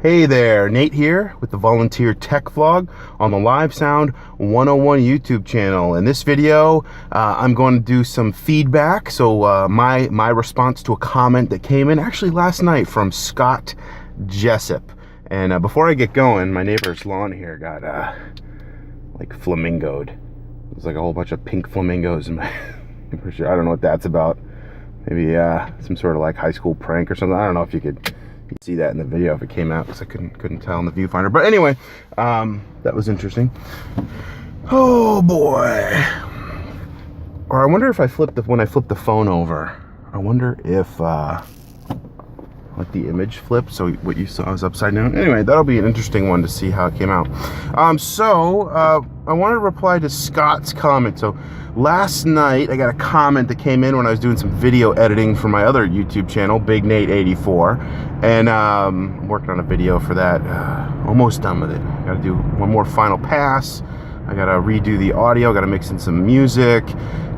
Hey there, Nate here with the Volunteer Tech Vlog on the Live Sound 101 YouTube channel. In this video, I'm going to do some feedback. So my response to a comment that came in actually last night from Scott Jessop. And before I get going, my neighbor's lawn here got like flamingoed. There's like a whole bunch of pink flamingos in my I don't know what that's about. Maybe some sort of like high school prank or something. I don't know if you could see that in the video if it came out, because I couldn't tell in the viewfinder. But anyway, that was interesting. Oh boy. Or I wonder if when I flip the phone over, I wonder if like the image flipped, so what you saw was upside down. Anyway, that'll be an interesting one to see how it came out. I wanted to reply to Scott's comment. So last night I got a comment that came in when I was doing some video editing for my other YouTube channel, Big Nate 84, and I'm working on a video for that. Almost done with it. I gotta do one more final pass. I gotta redo the audio, gotta mix in some music.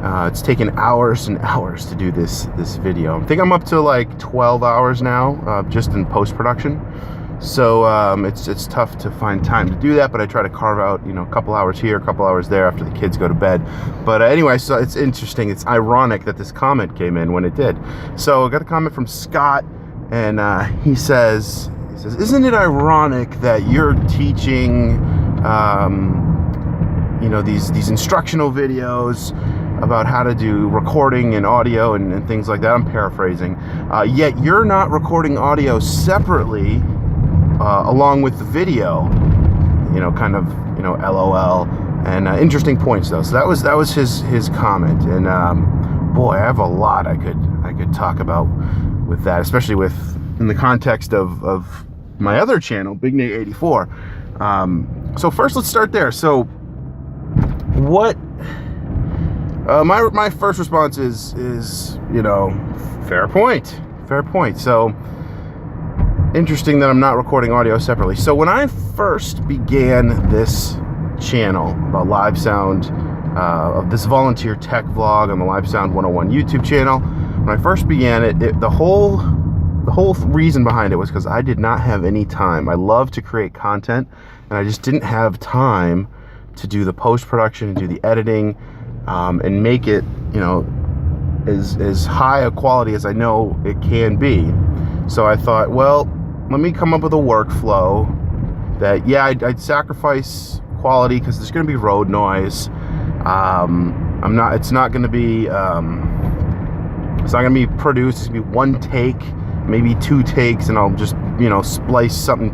It's taken hours and hours to do this video. I think I'm up to like 12 hours now, just in post-production. So it's tough to find time to do that, but I try to carve out, a couple hours here, a couple hours there after the kids go to bed. But anyway, so it's interesting. It's ironic that this comment came in when it did. So I got a comment from Scott, and he says, isn't it ironic that you're teaching, these instructional videos about how to do recording and audio and things like that? I'm paraphrasing. Yet you're not recording audio separately along with the video, kind of, LOL. And interesting points though. So that was his comment. And boy, I have a lot I could talk about with that, especially in the context of my other channel, Big Nate 84. So first, let's start there. So what my first response is fair point. So interesting that I'm not recording audio separately. So when I first began this channel about live sound, of this volunteer tech vlog on the Live Sound 101 YouTube channel, when I first began it, the whole reason behind it was because I did not have any time. I love to create content, and I just didn't have time to do the post-production and do the editing, and make it, as high a quality as I know it can be. So I thought, well, let me come up with a workflow that, yeah, I'd sacrifice quality because there's going to be road noise. It's not going to be produced. It's going to be one take, maybe two takes, and I'll just, splice something,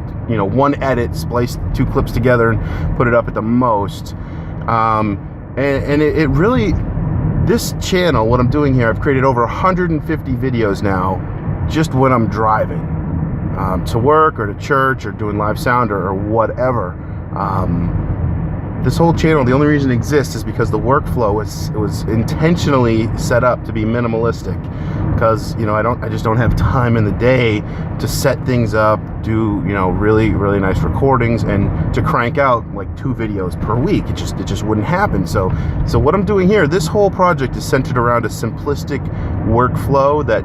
one edit, splice two clips together and put it up at the most. And it really, this channel, what I'm doing here, I've created over 150 videos now, just when I'm driving to work or to church or doing live sound or whatever. This whole channel, the only reason it exists is because the workflow was intentionally set up to be minimalistic, because I just don't have time in the day to set things up, do really nice recordings, and to crank out like 2 videos per week. It just wouldn't happen. So what I'm doing here, this whole project is centered around a simplistic workflow that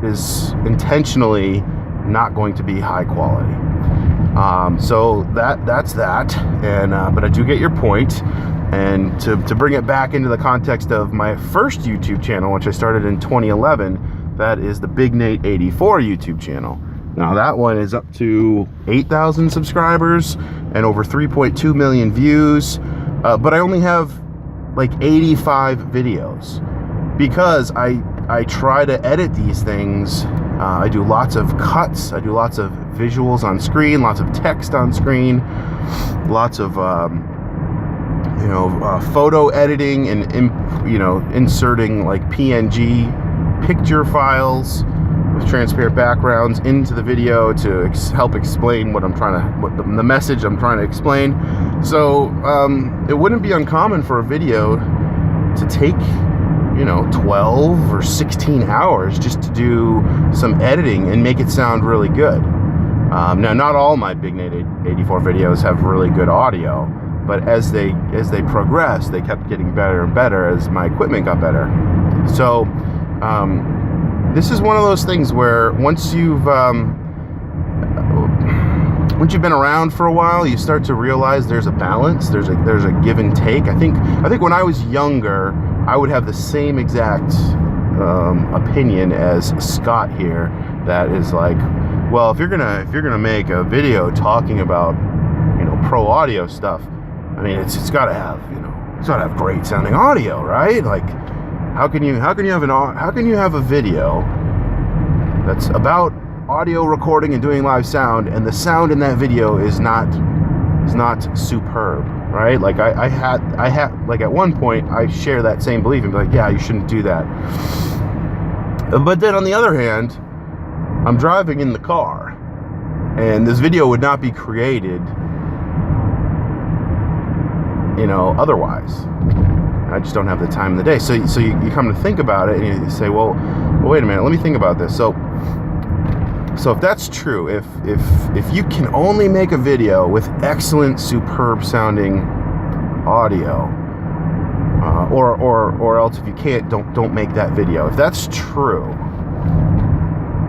is intentionally not going to be high quality. So that's that. And but I do get your point. And to bring it back into the context of my first YouTube channel, which I started in 2011, that is the Big Nate 84 YouTube channel. Now that one is up to 8,000 subscribers and over 3.2 million views, but I only have like 85 videos because I try to edit these things. I do lots of cuts, I do lots of visuals on screen, lots of text on screen, lots of photo editing and inserting like PNG picture files with transparent backgrounds into the video to help explain what the message I'm trying to explain. So it wouldn't be uncommon for a video to take 12 or 16 hours just to do some editing and make it sound really good. Now, not all my Big Nate 84 videos have really good audio, but as they progressed, they kept getting better and better as my equipment got better. So this is one of those things where once you've once you've been around for a while, you start to realize there's a balance, there's a give and take. I think when I was younger, I would have the same exact opinion as Scott here, that is like, well, if you're gonna make a video talking about, you know, pro audio stuff, I mean, it's got to have, you know, it's got to have great sounding audio, right? Like, how can you have a video that's about audio recording and doing live sound, and the sound in that video is not superb, right? Like I had like at one point I share that same belief and be like, yeah, you shouldn't do that. But then on the other hand, I'm driving in the car, and this video would not be created, you know, otherwise. I just don't have the time in the day. So you come to think about it, and you say, well, wait a minute, let me think about this. So if that's true, if you can only make a video with excellent, superb sounding audio, or else if you can't, don't make that video. If that's true,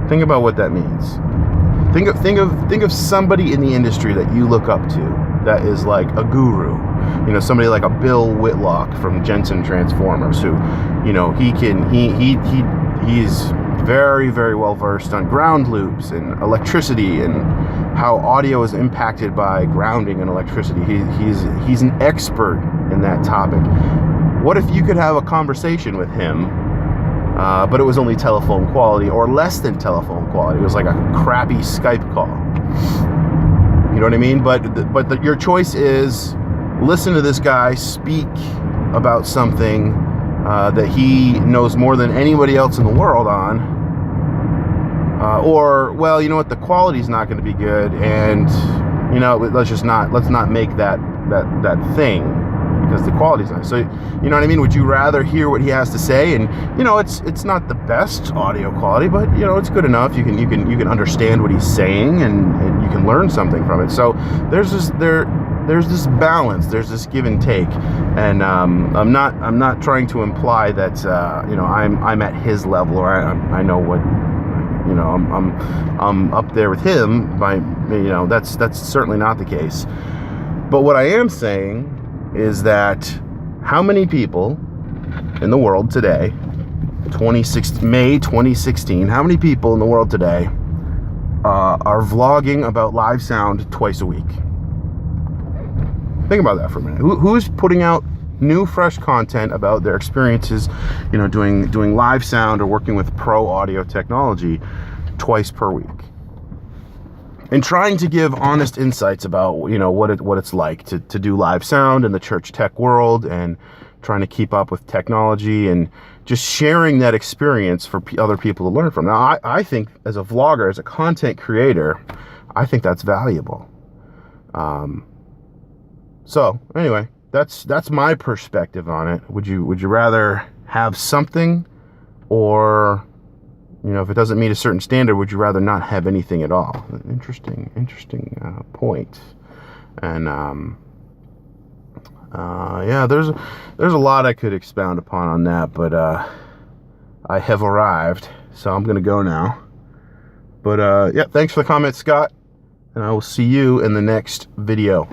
think about what that means. Think of somebody in the industry that you look up to, that is like a guru. You know, somebody like a Bill Whitlock from Jensen Transformers, who, you know, he's very, very well versed on ground loops and electricity and how audio is impacted by grounding and electricity. He's an expert in that topic. What if you could have a conversation with him, but it was only telephone quality or less than telephone quality? It was like a crappy Skype call. You know what I mean? But your choice is, listen to this guy speak about something that he knows more than anybody else in the world on, or, well, you know what, the quality's not going to be good, and, you know, let's not make that thing, because the quality's not. So, you know what I mean? Would you rather hear what he has to say? And, you know, it's not the best audio quality, but, you know, it's good enough. You can understand what he's saying, and you can learn something from it. So there's this balance, there's this give and take, and I'm not trying to imply that you know, I'm at his level, or I know what, you know, I'm up there with him. By, you know, that's certainly not the case. But what I am saying is that how many people in the world today, May 2016, how many people in the world today are vlogging about live sound twice a week? Think about that for a minute. Who's putting out new, fresh content about their experiences, you know, doing live sound or working with pro audio technology twice per week, and trying to give honest insights about, you know, what it's like to do live sound in the church tech world, and trying to keep up with technology, and just sharing that experience for other people to learn from. Now, I think as a vlogger, as a content creator, I think that's valuable. So anyway, that's my perspective on it. Would you rather have something, or, you know, if it doesn't meet a certain standard, would you rather not have anything at all? Interesting point. And yeah, there's a lot I could expound upon on that, but I have arrived, so I'm gonna go now. But yeah, thanks for the comment, Scott, and I will see you in the next video.